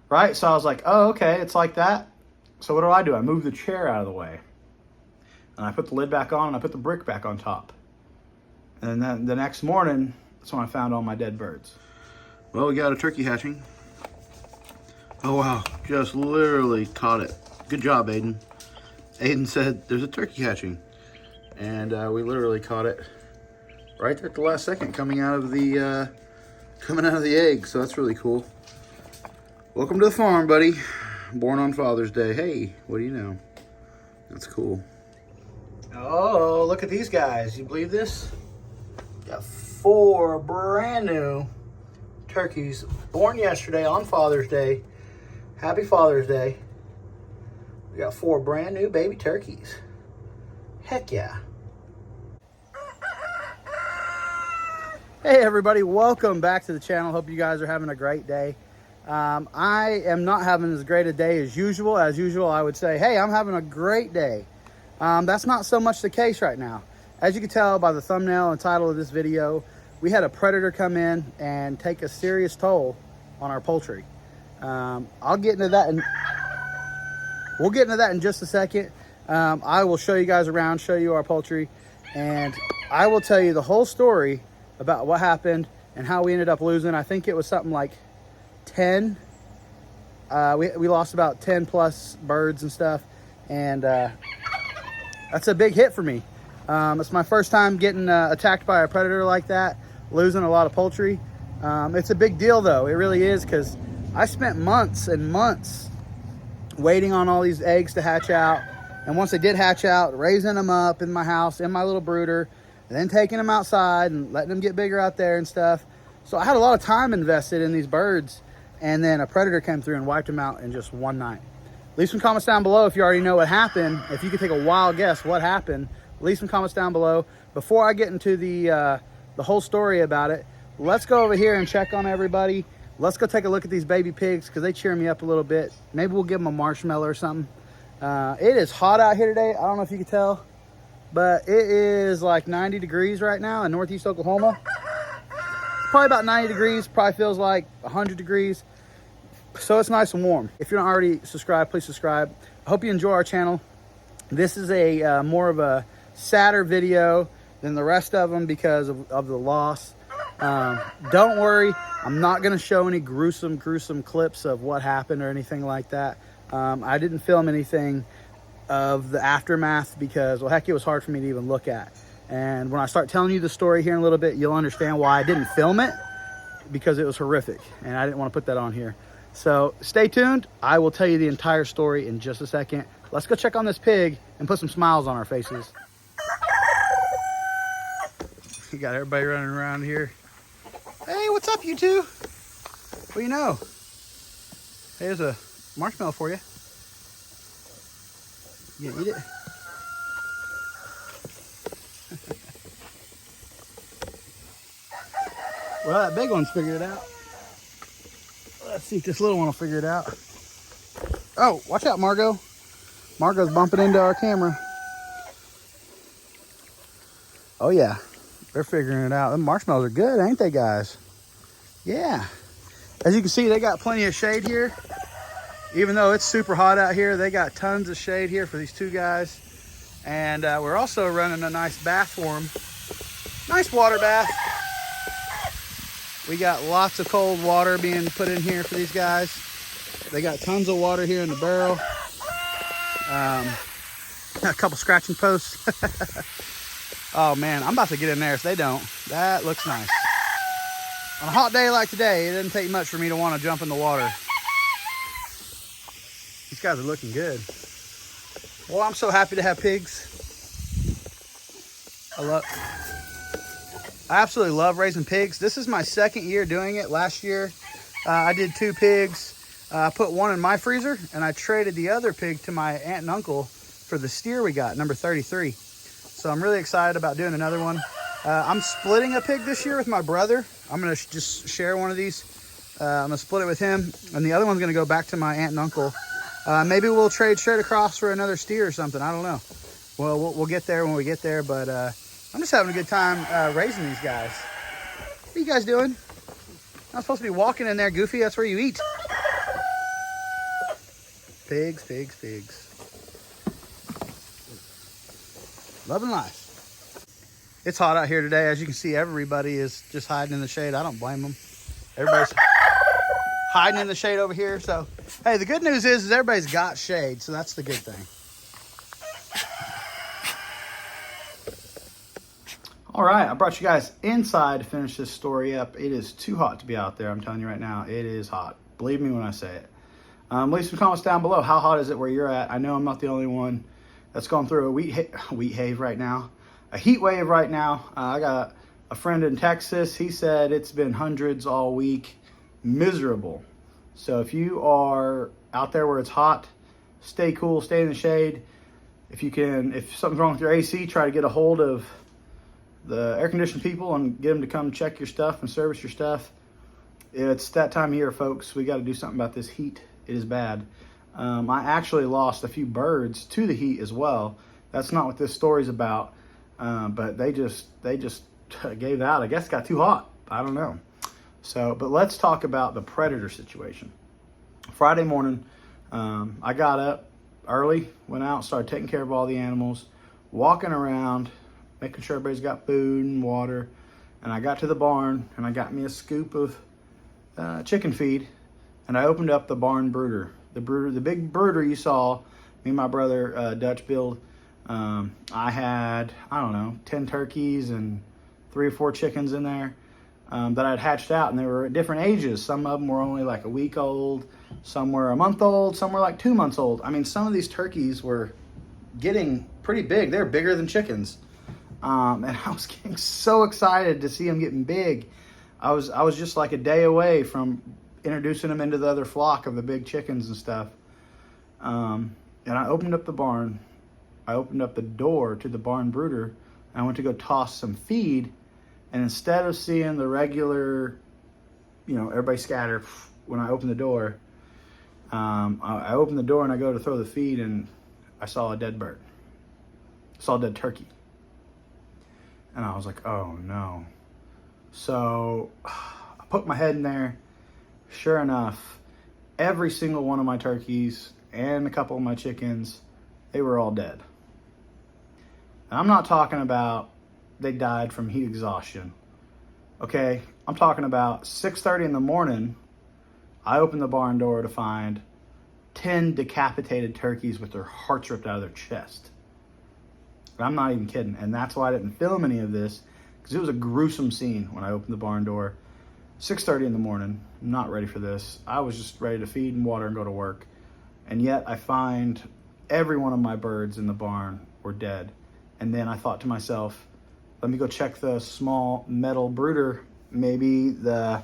right? So I was like, oh, okay, it's like that. So what do? I move the chair out of the way. And I put the lid back on and I put the brick back on top. And then the next morning, that's when I found all my dead birds. Well, we got a turkey hatching. Oh, wow. Just literally caught it. Good job, Aiden. Aiden said there's a turkey hatching. And we literally caught it right there at the last second coming out of the egg. So that's really cool. Welcome to the farm, buddy. Born on Father's Day. Hey, what do you know? That's cool. Oh, look at these guys. You believe this? Got 4 brand new turkeys born yesterday on Father's Day. Happy Father's Day. We got 4 brand new baby turkeys. Heck yeah. Hey everybody, welcome back to the channel. Hope you guys are having a great day. I am not having as great a day as usual. As usual, I would say, hey, I'm having a great day. That's not so much the case right now. As you can tell by the thumbnail and title of this video, we had a predator come in and take a serious toll on our poultry. I'll get into that, and we'll get into that in just a second. I will show you guys around, show you our poultry, and I will tell you the whole story about what happened and how we ended up losing. I think it was something like 10. We lost about 10 plus birds and stuff, and that's a big hit for me. It's my first time getting attacked by a predator like that, losing a lot of poultry. It's a big deal though, it really is, because I spent months and months waiting on all these eggs to hatch out, and once they did hatch out, raising them up in my house, in my little brooder, and then taking them outside and letting them get bigger out there and stuff. So I had a lot of time invested in these birds, and then a predator came through and wiped them out in just one night. Leave some comments down below if you already know what happened. If you could take a wild guess what happened, leave some comments down below. Before I get into the whole story about it, let's go over here and check on everybody. Let's go take a look at these baby pigs because they cheer me up a little bit. Maybe we'll give them a marshmallow or something. It is hot out here today. I don't know if you can tell, but it is like 90 degrees right now in Northeast Oklahoma. It's probably about 90 degrees, probably feels like 100 degrees. So it's nice and warm. If you're not already subscribed, please subscribe. I hope you enjoy our channel. This is a more of a sadder video than the rest of them because of the loss. Don't worry, I'm not gonna show any gruesome clips of what happened or anything like that. I didn't film anything of the aftermath because, well, heck, it was hard for me to even look at. And when I start telling you the story here in a little bit, you'll understand why I didn't film it, because it was horrific and I didn't want to put that on here. So stay tuned. I will tell you the entire story in just a second. Let's go check on this pig and put some smiles on our faces. You got everybody running around here. Hey, what's up, you two? What do you know? Hey, there's a marshmallow for you. You gonna eat it? Well, that big one's figured it out. Let's see if this little one will figure it out. Oh, watch out, Margot. Margot's bumping into our camera. Oh yeah, they're figuring it out. Them marshmallows are good, ain't they, guys? Yeah. As you can see, they got plenty of shade here. Even though it's super hot out here, they got tons of shade here for these two guys. And we're also running a nice bath for them. Nice water bath. We got lots of cold water being put in here for these guys. They got tons of water here in the barrel. A couple scratching posts. Oh man, I'm about to get in there if they don't. That looks nice. On a hot day like today, it doesn't take much for me to want to jump in the water. These guys are looking good. Well, I'm so happy to have pigs. I absolutely love raising pigs. This is my second year doing it. Last year, I did 2 pigs. I put one in my freezer, and I traded the other pig to my aunt and uncle for the steer we got, number 33. So I'm really excited about doing another one. I'm splitting a pig this year with my brother. I'm gonna just share one of these. I'm gonna split it with him, and the other one's gonna go back to my aunt and uncle. Maybe we'll trade straight across for another steer or something. I don't know. Well, we'll get there when we get there, but I'm just having a good time raising these guys. What are you guys doing? I'm supposed to be walking in there, Goofy. That's where you eat. Pigs. Loving life. It's hot out here today. As you can see, everybody is just hiding in the shade. I don't blame them. Everybody's hiding in the shade over here. So, hey, the good news is everybody's got shade. So that's the good thing. All right, I brought you guys inside to finish this story up. It is too hot to be out there. I'm telling you right now, it is hot. Believe me when I say it. Leave some comments down below. How hot is it where you're at? I know I'm not the only one that's going through a heat wave right now. I got a friend in Texas. He said it's been hundreds all week. Miserable. So if you are out there where it's hot, stay cool, stay in the shade. If something's wrong with your AC, try to get a hold of the air conditioning people and get them to come check your stuff and service your stuff. It's that time of year, folks. We got to do something about this heat. It is bad. I actually lost a few birds to the heat as well. That's not what this story's about. But they just gave out. I guess it got too hot. I don't know. So, but let's talk about the predator situation. Friday morning, I got up early, went out, started taking care of all the animals, walking around, making sure everybody's got food and water. And I got to the barn and I got me a scoop of chicken feed, and I opened up the barn brooder. The big brooder you saw, me and my brother Dutch build. I had, I don't know, 10 turkeys and 3 or 4 chickens in there that I'd hatched out, and they were at different ages. Some of them were only like a week old, some were a month old, some were like 2 months old. I mean, some of these turkeys were getting pretty big. They're bigger than chickens. And I was getting so excited to see them getting big. I was just like a day away from introducing them into the other flock of the big chickens and stuff. And I opened up the barn. I opened up the door to the barn brooder, and I went to go toss some feed. And instead of seeing the regular, everybody scatter when I opened the door, I opened the door and I go to throw the feed, and I saw a dead bird. I saw a dead turkey. And I was like, oh no. So I put my head in there. Sure enough, every single one of my turkeys and a couple of my chickens, they were all dead. And I'm not talking about they died from heat exhaustion. Okay, I'm talking about 6:30 in the morning, I opened the barn door to find 10 decapitated turkeys with their hearts ripped out of their chest. And I'm not even kidding. And that's why I didn't film any of this, because it was a gruesome scene when I opened the barn door. 6:30 in the morning, I'm not ready for this. I was just ready to feed and water and go to work. And yet I find every one of my birds in the barn were dead. And then I thought to myself, let me go check the small metal brooder. Maybe the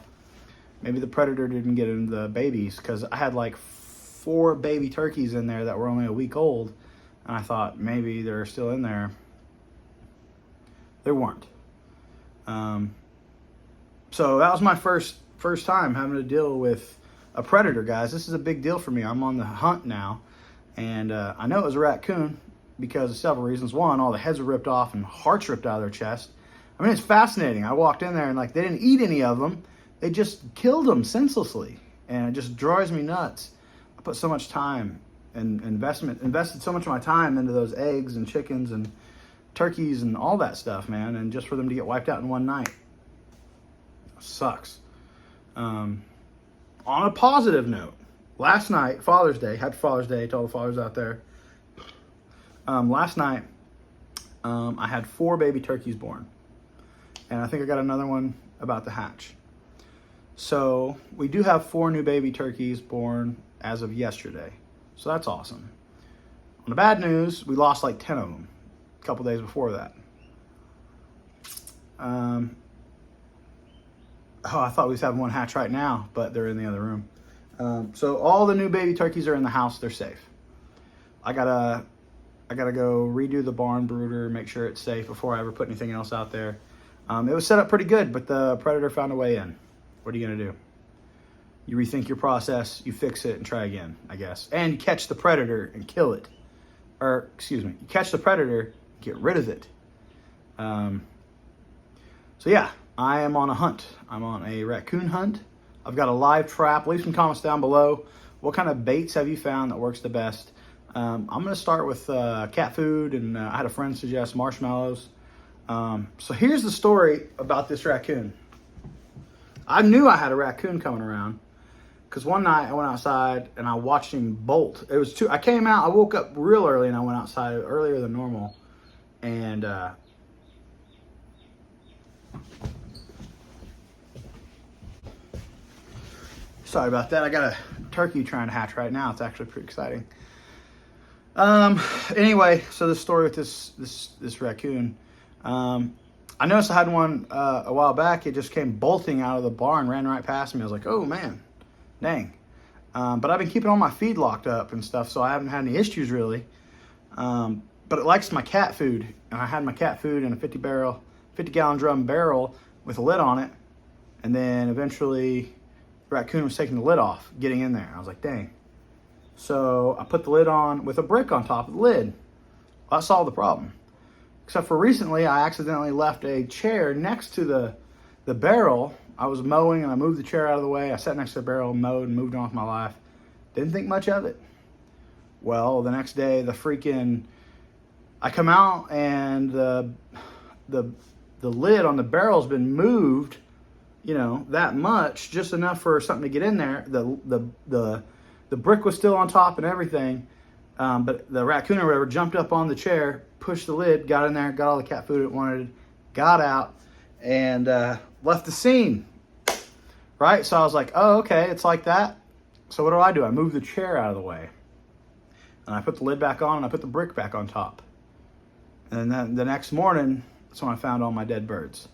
predator didn't get in the babies, because I had like 4 baby turkeys in there that were only a week old. And I thought maybe they're still in there. They weren't. So that was my first time having to deal with a predator, guys. This is a big deal for me. I'm on the hunt now. And I know it was a raccoon because of several reasons. One, all the heads were ripped off and hearts ripped out of their chest. I mean, it's fascinating. I walked in there and they didn't eat any of them. They just killed them senselessly. And it just drives me nuts. I put so much time and invested so much of my time into those eggs and chickens and turkeys and all that stuff, man. And just for them to get wiped out in one night. Sucks. On a positive note, last night, Father's Day, happy Father's Day to all the fathers out there. Last night, I had 4 baby turkeys born. And I think I got another one about to hatch. So we do have 4 new baby turkeys born as of yesterday. So that's awesome. On the bad news, we lost like 10 of them a couple days before that. I thought we was having one hatch right now, but they're in the other room. So all the new baby turkeys are in the house. They're safe. I gotta go redo the barn brooder, make sure it's safe before I ever put anything else out there. It was set up pretty good, but the predator found a way in. What are you gonna do? You rethink your process, you fix it, and try again, I guess. And you catch the predator and kill it. Or, excuse me, you catch the predator, get rid of it. So yeah, I am on a hunt. I'm on a raccoon hunt. I've got a live trap. Leave some comments down below What kind of baits have you found that works the best? I'm going to start with cat food, and I had a friend suggest marshmallows. So here's the story about this raccoon. I knew I had a raccoon coming around because one night I went outside and I watched him bolt. It was I came out, I woke up real early and I went outside earlier than normal. And sorry about that. I got a turkey trying to hatch right now. It's actually pretty exciting. Anyway, so the story with this raccoon. I noticed I had one a while back. It just came bolting out of the barn, ran right past me. I was like, oh man, dang. But I've been keeping all my feed locked up and stuff, so I haven't had any issues really. But it likes my cat food, and I had my cat food in a 50-gallon drum barrel with a lid on it, and then eventually the raccoon was taking the lid off, getting in there. I was like, dang. So I put the lid on with a brick on top of the lid. Well, that solved the problem. Except for recently, I accidentally left a chair next to the barrel. I was mowing and I moved the chair out of the way. I sat next to the barrel, mowed, and moved on with my life. Didn't think much of it. Well, the next day, I come out and the lid on the barrel's been moved, that much, just enough for something to get in there. The brick was still on top and everything, but the raccoon or whatever jumped up on the chair, pushed the lid, got in there, got all the cat food it wanted, got out, and left the scene. Right? So I was like, oh, okay, it's like that. So what do? I moved the chair out of the way. And I put the lid back on and I put the brick back on top. And then the next morning, that's when I found all my dead birds.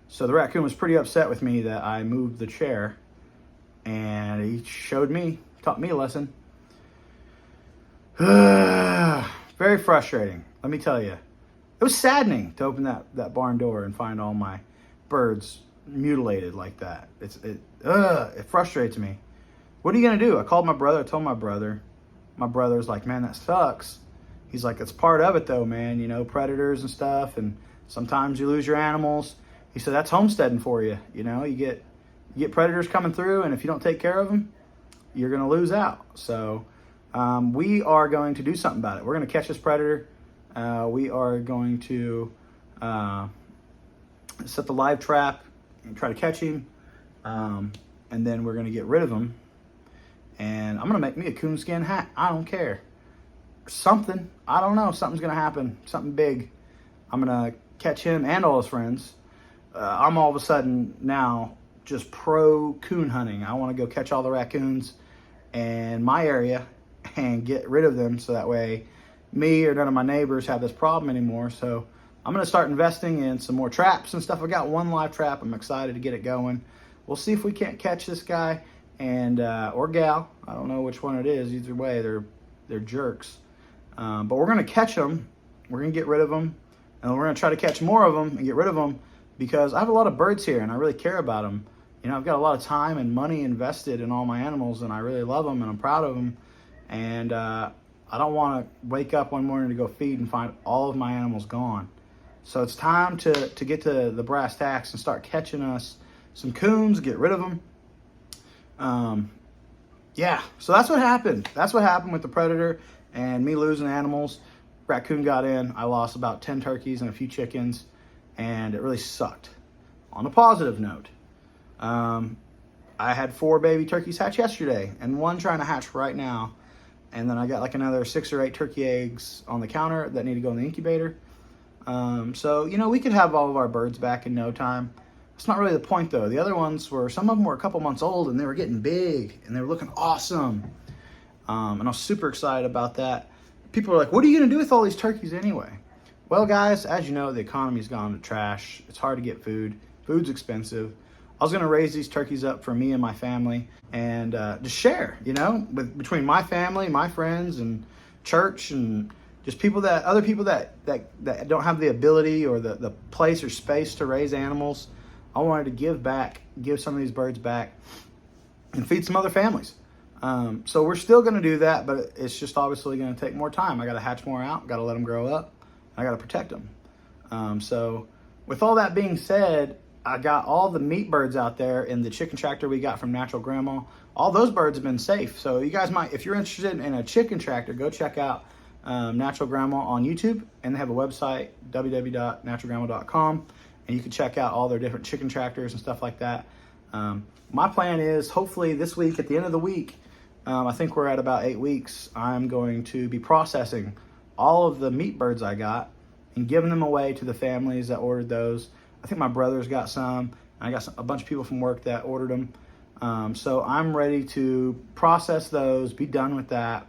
So the raccoon was pretty upset with me that I moved the chair, and he taught me a lesson. Very frustrating, let me tell you. It was saddening to open that barn door and find all my birds mutilated like that. It frustrates me. What are you gonna do? I called my brother, I told my brother. My brother's like, man, that sucks. He's like, it's part of it though, man, predators and stuff, and sometimes you lose your animals. He said, that's homesteading for you. You get predators coming through, and if you don't take care of them, you're gonna lose out. So we are going to do something about it. We're gonna catch this predator. We are going to set the live trap and try to catch him. And then we're gonna get rid of him. And I'm gonna make me a coonskin hat. I don't care. Something, I don't know, something's gonna happen, something big. I'm gonna catch him and all his friends. I'm all of a sudden now just pro coon hunting. I wanna go catch all the raccoons in my area and get rid of them, so that way me or none of my neighbors have this problem anymore. So I'm gonna start investing in some more traps and stuff. I got one live trap, I'm excited to get it going. We'll see if we can't catch this guy and or gal. I don't know which one it is. Either way, they're jerks. But we're gonna catch them. We're gonna get rid of them, and we're gonna try to catch more of them and get rid of them, because I have a lot of birds here and I really care about them. I've got a lot of time and money invested in all my animals, and I really love them and I'm proud of them. And I don't want to wake up one morning to go feed and find all of my animals gone. So it's time to get to the brass tacks and start catching us some coons, get rid of them. Yeah, so that's what happened. That's what happened with the predator and me losing animals. Raccoon got in. I lost about 10 turkeys and a few chickens, and it really sucked. On a positive note, I had 4 baby turkeys hatch yesterday and 1 trying to hatch right now. And then I got like another 6 or 8 turkey eggs on the counter that need to go in the incubator. So, we could have all of our birds back in no time. That's not really the point though. The other ones some of them were a couple months old, and they were getting big and they were looking awesome. And I was super excited about that. People are like, what are you gonna do with all these turkeys anyway? Well guys, as you know, the economy's gone to trash. It's hard to get food. Food's expensive. I was gonna raise these turkeys up for me and my family and just share, between my family, my friends, and church, and just other people that don't have the ability or the place or space to raise animals. I wanted to give some of these birds back and feed some other families. So we're still gonna do that, but it's just obviously gonna take more time. I gotta hatch more out, gotta let them grow up, I gotta protect them. So with all that being said, I got all the meat birds out there in the chicken tractor we got from Natural Grandma. All those birds have been safe. So you guys might, if you're interested in a chicken tractor, go check out Natural Grandma on YouTube, and they have a website, www.naturalgrandma.com, and you can check out all their different chicken tractors and stuff like that. My plan is hopefully this week, at the end of the week, I think we're at about 8 weeks, I'm going to be processing all of the meat birds I got and giving them away to the families that ordered those. I think my brother's got some. I got a bunch of people from work that ordered them. So I'm ready to process those, be done with that.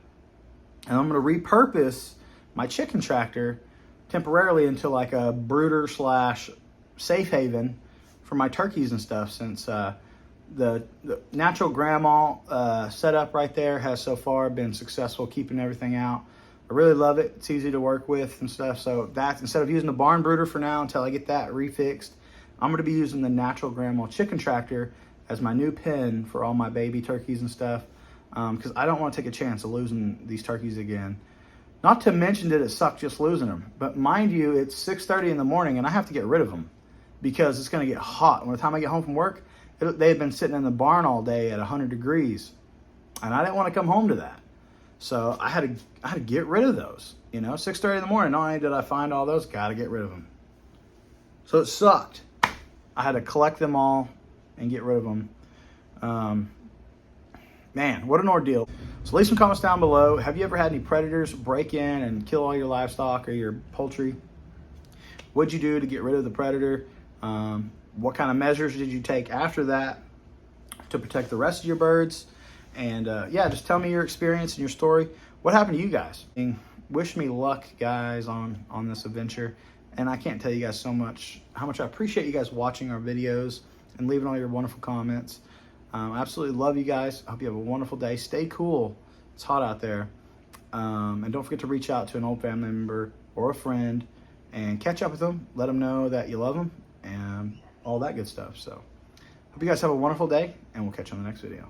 And I'm going to repurpose my chicken tractor temporarily into like a brooder slash safe haven for my turkeys and stuff, since the Natural Grandma setup right there has so far been successful keeping everything out. I really love it. It's easy to work with and stuff. So that's, instead of using the barn brooder for now until I get that refixed, I'm going to be using the Natural Grandma chicken tractor as my new pen for all my baby turkeys and stuff, because I don't want to take a chance of losing these turkeys again. Not to mention that it sucked just losing them. But mind you, it's 6:30 in the morning and I have to get rid of them because it's going to get hot. And by the time I get home from work, they've been sitting in the barn all day at 100 degrees. And I didn't want to come home to that. So I had to get rid of those. You know, 6:30 in the morning, not only did I find all those, got to get rid of them. So it sucked. I had to collect them all and get rid of them. Man, what an ordeal. So leave some comments down below. Have you ever had any predators break in and kill all your livestock or your poultry? What'd you do to get rid of the predator? What kind of measures did you take after that to protect the rest of your birds? And yeah, just tell me your experience and your story. What happened to you guys? And wish me luck, guys, on this adventure. And I can't tell you guys so much, how much I appreciate you guys watching our videos and leaving all your wonderful comments. I absolutely love you guys. I hope you have a wonderful day. Stay cool. It's hot out there. And don't forget to reach out to an old family member or a friend and catch up with them. Let them know that you love them and all that good stuff. So hope you guys have a wonderful day, and we'll catch you on the next video.